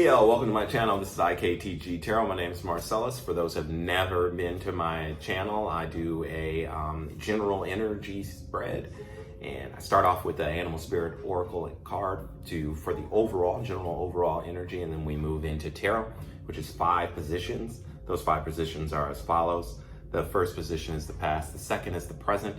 Leo, welcome to my channel. This is Iktg Tarot. My name is Marcellus. For those who have never been to my channel, I do a general energy spread, and I start off with the Animal Spirit Oracle card for the general overall energy, and then we move into tarot, which is 5 positions. Those 5 positions are as follows. The first position is the past, the second is the present,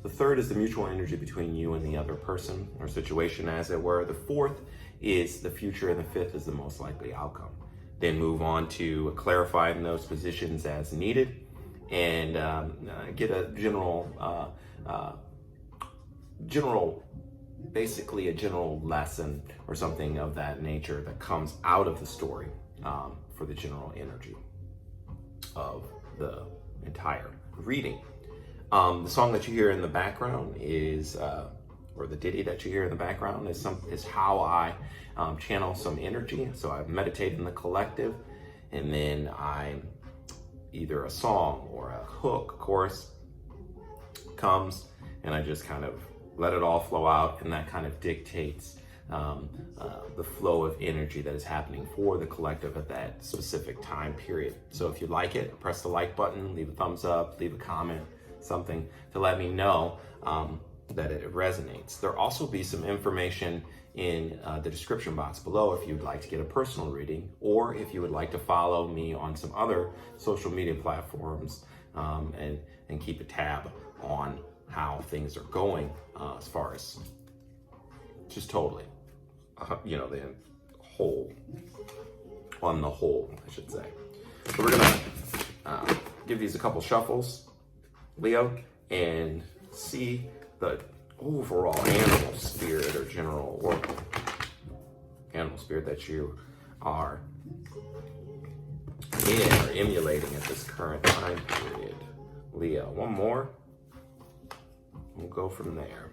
the third is the mutual energy between you and the other person or situation, as it were. The fourth is the future, and the fifth is the most likely outcome. Then move on to clarifying those positions as needed, and get a basically a general lesson or something of that nature that comes out of the story for the general energy of the entire reading. The song that you hear in the background is, or the ditty that you hear in the background is how I channel some energy. So I meditate in the collective, and then either a song or a hook, chorus comes, and I just kind of let it all flow out, and that kind of dictates the flow of energy that is happening for the collective at that specific time period. So if you like it, press the like button, leave a thumbs up, leave a comment, something to let me know that it resonates. There'll also be some information in the description box below if you'd like to get a personal reading, or if you would like to follow me on some other social media platforms and keep a tab on how things are going as far as just totally, the whole, on the whole, I should say. So we're gonna give these a couple shuffles, Leo, and see the overall animal spirit or general oracle animal spirit that you are in or emulating at this current time period. Leo, one more. We'll go from there.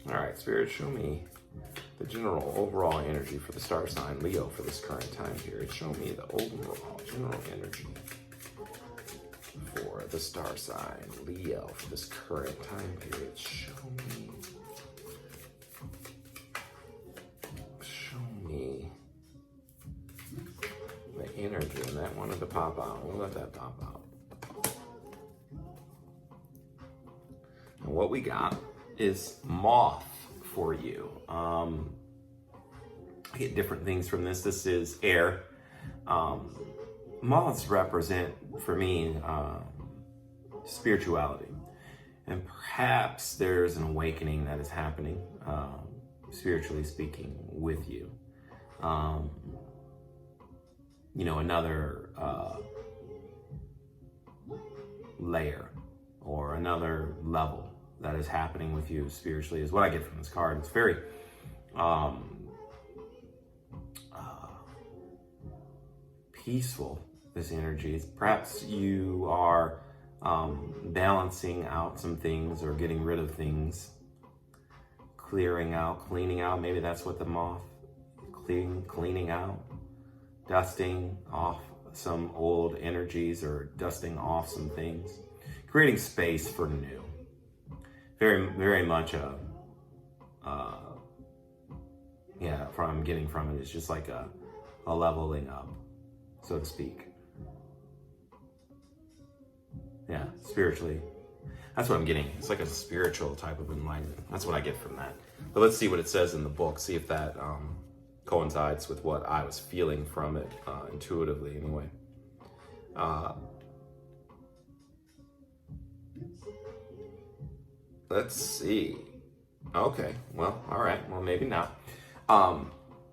All right, Spirit, show me the general overall energy for the star sign Leo for this current time period. Show me the overall general energy for the star sign Leo for this current time period. Show me the energy, and that wanted to pop out. We'll let that pop out. And what we got is moth for you. I get different things from this. This is air. Moths represent, for me, spirituality. And perhaps there's an awakening that is happening, spiritually speaking, with you. Another layer or another level that is happening with you spiritually is what I get from this card. It's very peaceful, this energy. Perhaps you are balancing out some things or getting rid of things, clearing out, cleaning out. Maybe that's what the moth, cleaning out, dusting off some old energies or dusting off some things, creating space for new. Very, very much I'm getting from it is just like a leveling up, so to speak. Yeah, spiritually. That's what I'm getting. It's like a spiritual type of enlightenment. That's what I get from that. But let's see what it says in the book. See if that coincides with what I was feeling from it intuitively anyway. Let's see. Okay, well, all right. Well, maybe not.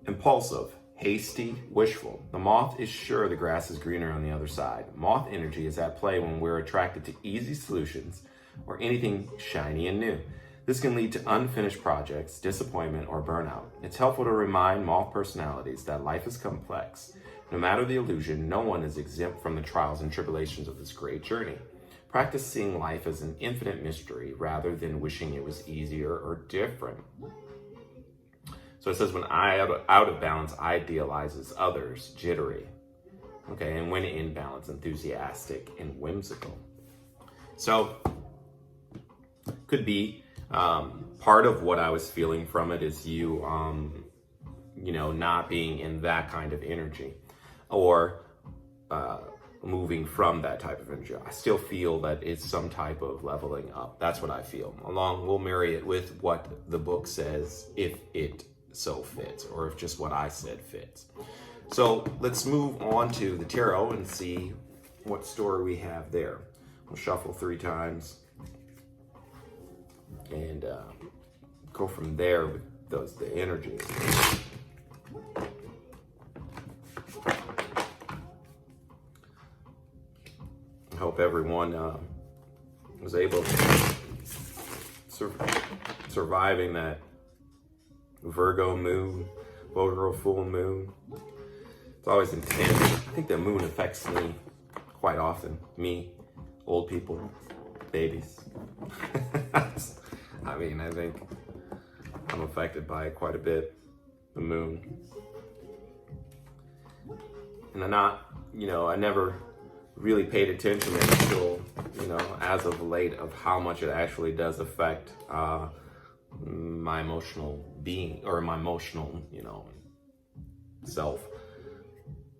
Impulsive, hasty, wishful. The moth is sure the grass is greener on the other side. Moth energy is at play when we're attracted to easy solutions or anything shiny and new. This can lead to unfinished projects, disappointment, or burnout. It's helpful to remind moth personalities that life is complex. No matter the illusion, no one is exempt from the trials and tribulations of this great journey. Practice seeing life as an infinite mystery rather than wishing it was easier or different. So it says, when out of balance, idealizes others, jittery. Okay, and when in balance, enthusiastic and whimsical. So, could be part of what I was feeling from it is you not being in that kind of energy, or moving from that type of energy. I still feel that it's some type of leveling up. That's what I feel. We'll marry it with what the book says, if it so fits, or if just what I said fits. So let's move on to the tarot and see what story we have there. We'll shuffle 3 times and go from there with the energies. I hope everyone was able to surviving that Virgo full moon. It's always intense. I think the moon affects me quite often. Me, old people, babies. I mean, I think I'm affected by it quite a bit, the moon. And I never really paid attention until, as of late, of how much it actually does affect my emotional being, or my emotional, self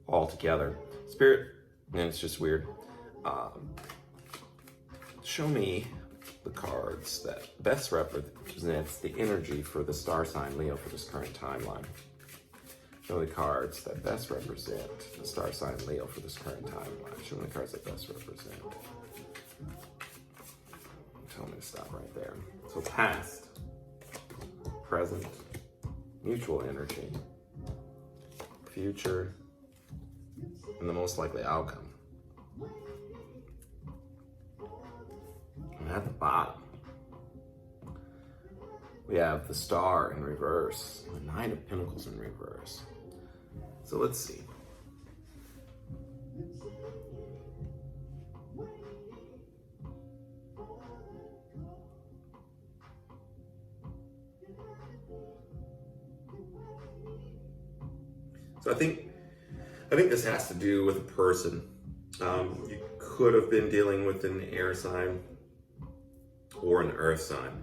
altogether. Spirit, and it's just weird. Show me the cards that best represents the energy for the star sign Leo for this current timeline. Show me the cards that best represent the star sign Leo for this current timeline. Show me the cards that best represent. Tell me to stop right there. So past, present, mutual energy, future, and the most likely outcome. And at the bottom, we have the Star in reverse, the Nine of Pentacles in reverse. So let's see. So I think this has to do with a person. You could have been dealing with an air sign or an earth sign,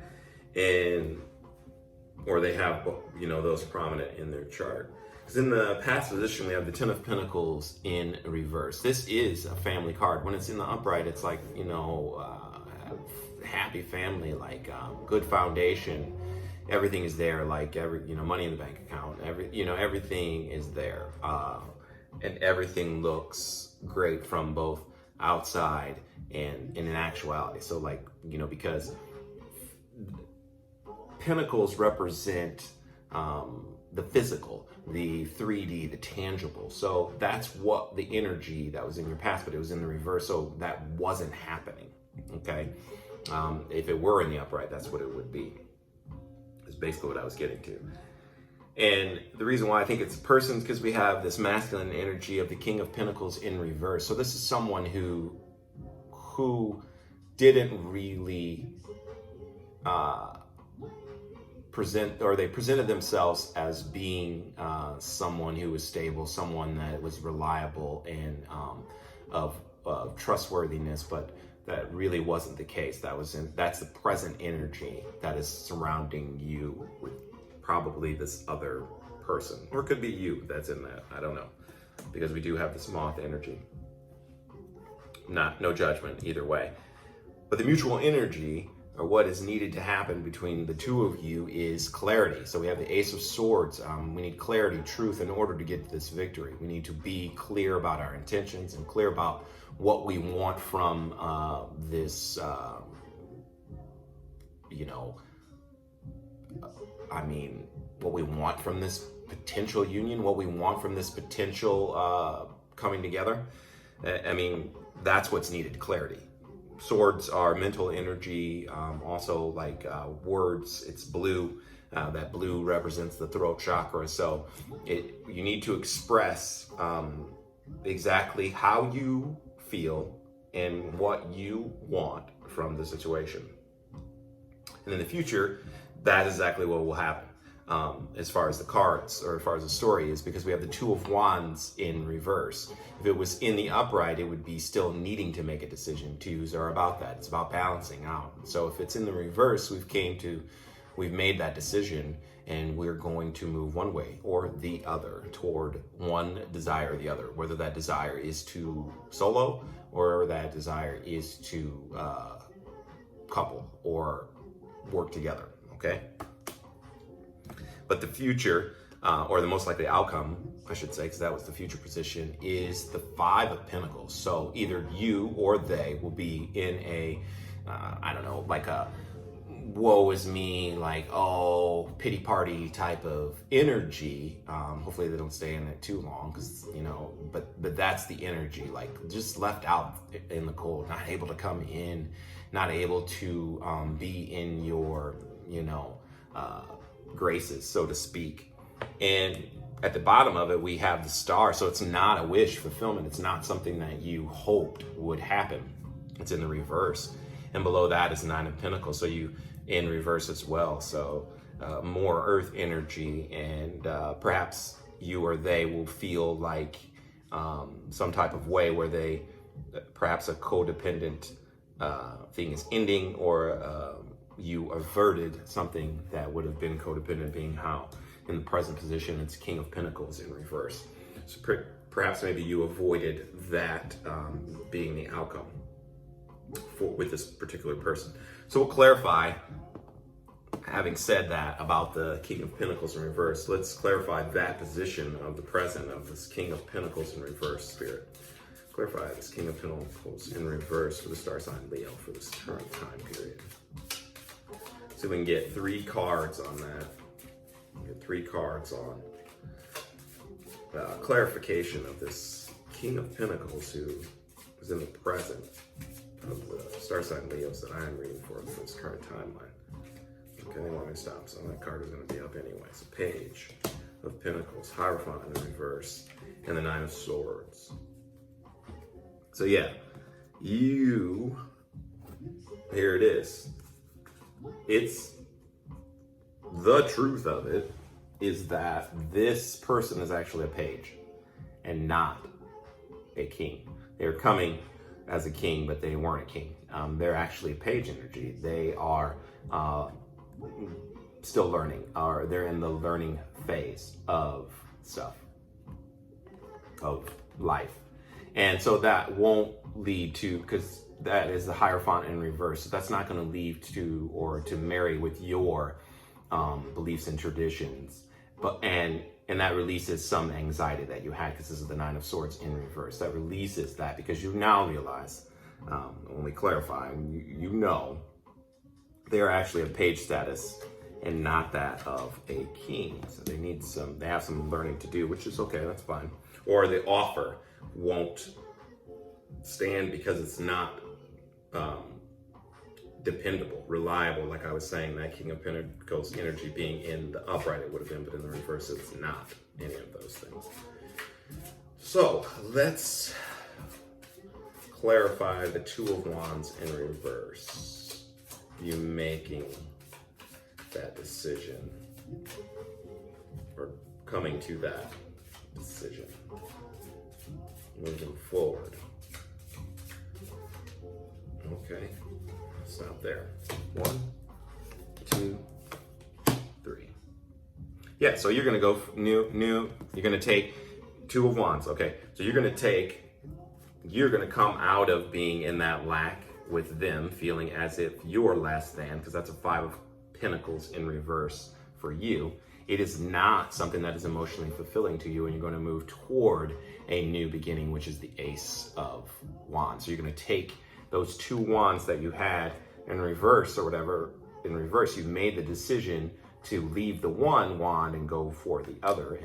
or they have, those prominent in their chart. Because in the past position, we have the Ten of Pentacles in reverse. This is a family card. When it's in the upright, it's like, happy family, like good foundation. Everything is there, like money in the bank account. Everything is there, and everything looks great from both outside and in actuality. So, because Pentacles represent the physical, the 3D, the tangible. So that's what the energy that was in your past, but it was in the reverse, so that wasn't happening. Okay, if it were in the upright, that's what it would be. Is basically what I was getting to. And the reason why I think it's a person is because we have this masculine energy of the King of Pentacles in reverse. So this is someone who didn't really they presented themselves as being someone who was stable, someone that was reliable and of trustworthiness, but that really wasn't the case. That's the present energy that is surrounding you with probably this other person, or it could be you that's in that. I don't know, because we do have this moth energy. No judgment either way, but the mutual energy, or what is needed to happen between the two of you, is clarity. So we have the Ace of Swords. We need clarity, truth, in order to get this victory. We need to be clear about our intentions and clear about what we want from this, what we want from this potential union, what we want from this potential coming together. That's what's needed, clarity. Swords are mental energy, also like words. It's blue. That blue represents the throat chakra. So you need to express exactly how you feel and what you want from the situation. And in the future, that is exactly what will happen. As far as the cards, or as far as the story is, because we have the Two of Wands in reverse. If it was in the upright, it would be still needing to make a decision. Twos are about that. It's about balancing out. So if it's in the reverse, we've made that decision, and we're going to move one way or the other toward one desire or the other, whether that desire is to solo or that desire is to couple or work together, okay? But the future, or the most likely outcome, I should say, because that was the future position, is the 5 of Pentacles. So either you or they will be in a, I don't know, like a woe is me, like, oh, pity party type of energy. Hopefully they don't stay in it too long, because, you know, but that's the energy, like just left out in the cold, not able to come in, not able to be in your, you know, graces, so to speak. And at the bottom of it, we have the Star. So it's not a wish fulfillment. It's not something that you hoped would happen. It's in the reverse. And below that is 9 of Pentacles. So you in reverse as well. So more earth energy, and perhaps you or they will feel like some type of way where they, perhaps a codependent thing is ending, or you averted something that would have been codependent, being how in the present position it's King of Pentacles in reverse. So perhaps maybe you avoided that being the outcome with this particular person. So we'll clarify, having said that about the King of Pentacles in reverse, let's clarify that position of the present of this King of Pentacles in reverse, Spirit. Clarify this King of Pentacles in reverse for the star sign Leo for this current time period. So we can get 3 cards on that. Get 3 cards on clarification of this King of Pentacles who is in the present of the star sign Leos that I am reading for this current timeline. Okay, they want me to stop, so that card is going to be up anyway. So Page of Pentacles, Hierophant in reverse, and the 9 of Swords. So yeah, here it is. It's the truth of it is that this person is actually a page and not a king. They're coming as a king, but they weren't a king. They're actually a page energy. They are still learning, or they're in the learning phase of stuff, of life. And so that won't lead to, because that is the Hierophant in reverse. So that's not going to lead to, or to marry with your beliefs and traditions. But and that releases some anxiety that you had, because this is the 9 of Swords in reverse. That releases that, because you now realize, when we clarify, you know they're actually a page status and not that of a king. So they have some learning to do, which is okay, that's fine. Or the offer won't stand because it's not dependable, reliable. Like I was saying, that King of Pentacles energy being in the upright, it would have been, but in the reverse, it's not any of those things. So let's clarify the 2 of Wands in reverse. You making that decision, or coming to that decision, moving forward. Okay, stop there. 1, 2, 3. Yeah, so you're gonna go new. You're gonna take 2 of Wands. Okay, so you're gonna come out of being in that lack with them, feeling as if you're less than, because that's a 5 of Pentacles in reverse for you. It is not something that is emotionally fulfilling to you, and you're going to move toward a new beginning, which is the Ace of Wands. So you're going to take those 2 wands that you had in reverse, or whatever, in reverse. You made the decision to leave the 1 wand and go for the other,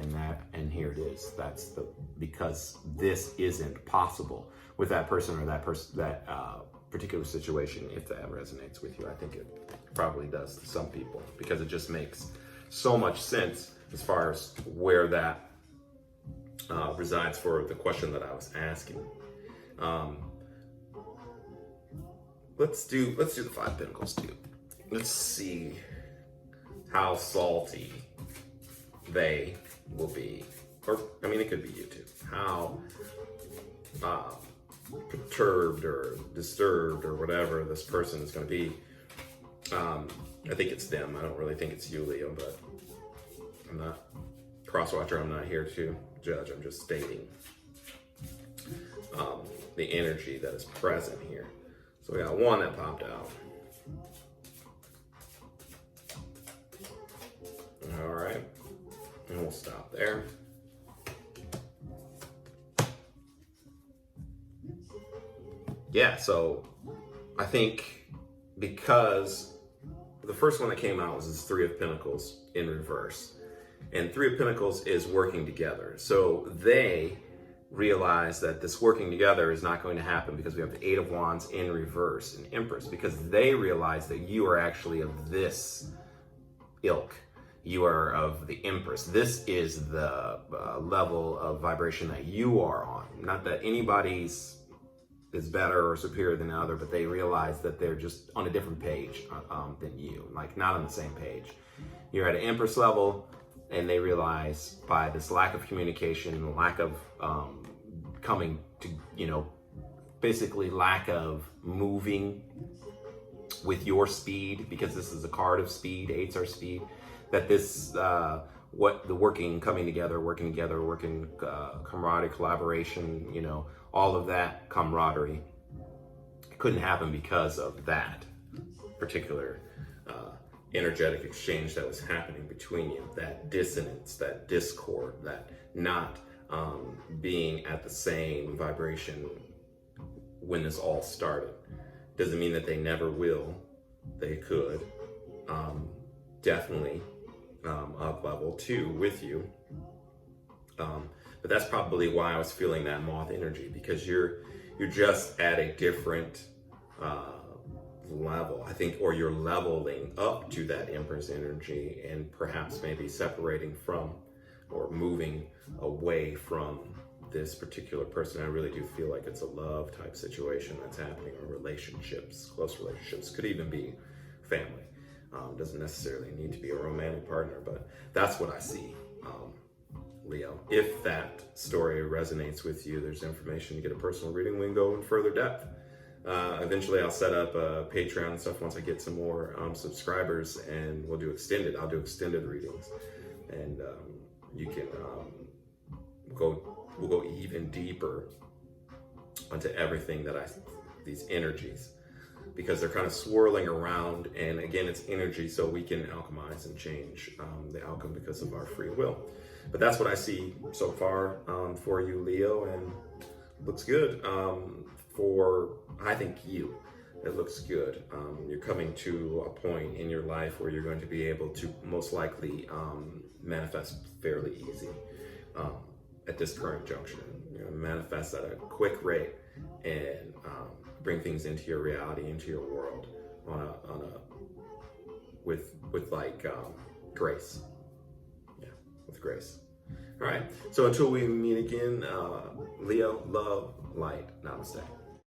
and here it is. That's because this isn't possible with that person, or that particular situation. If that resonates with you, I think it probably does to some people, because it just makes so much sense as far as where that resides for the question that I was asking. Let's do the 5 of Pentacles too. Let's see how salty they will be, or I mean, it could be you too. How perturbed or disturbed or whatever this person is going to be. I think it's them. I don't really think it's you, Leo, but I'm not cross-watcher, I'm not here to judge, I'm just stating the energy that is present here. So we got one that popped out. All right, and we'll stop there. Yeah, so I think because the first one that came out was this Three of Pentacles in reverse. And Three of Pentacles is working together. So they realize that this working together is not going to happen because we have the Eight of Wands in reverse and Empress, because they realize that you are actually of this ilk. You are of the Empress. This is the level of vibration that you are on. Not that anybody's is better or superior than the other, but they realize that they're just on a different page than you, like not on the same page. You're at an Empress level, and they realize by this lack of communication, lack of coming to, basically lack of moving with your speed, because this is a card of speed, eights are speed, that this, what the working camaraderie, collaboration, all of that camaraderie couldn't happen because of that particular energetic exchange that was happening between you, that dissonance, that discord, that not being at the same vibration when this all started. Doesn't mean that they never will. They could. Definitely up level 2 with you. But that's probably why I was feeling that moth energy, because you're just at a different level, I think, or you're leveling up to that Empress energy, and perhaps maybe separating from or moving away from this particular person. I really do feel like it's a love type situation that's happening, or relationships, close relationships, could even be family. Doesn't necessarily need to be a romantic partner, but that's what I see. Leo, if that story resonates with you, there's information to get a personal reading. We can go in further depth. Eventually I'll set up a Patreon and stuff once I get some more subscribers, and I'll do extended readings, and you can we'll go even deeper onto everything that these energies, because they're kind of swirling around, and again, it's energy, so we can alchemize and change the outcome because of our free will. But that's what I see so far for you, Leo, and looks good. I think it looks good. You're coming to a point in your life where you're going to be able to most likely manifest fairly easy at this current junction. You're going to manifest at a quick rate and bring things into your reality, into your world with grace. With grace. All right. So until we meet again, Leo, love, light. Namaste.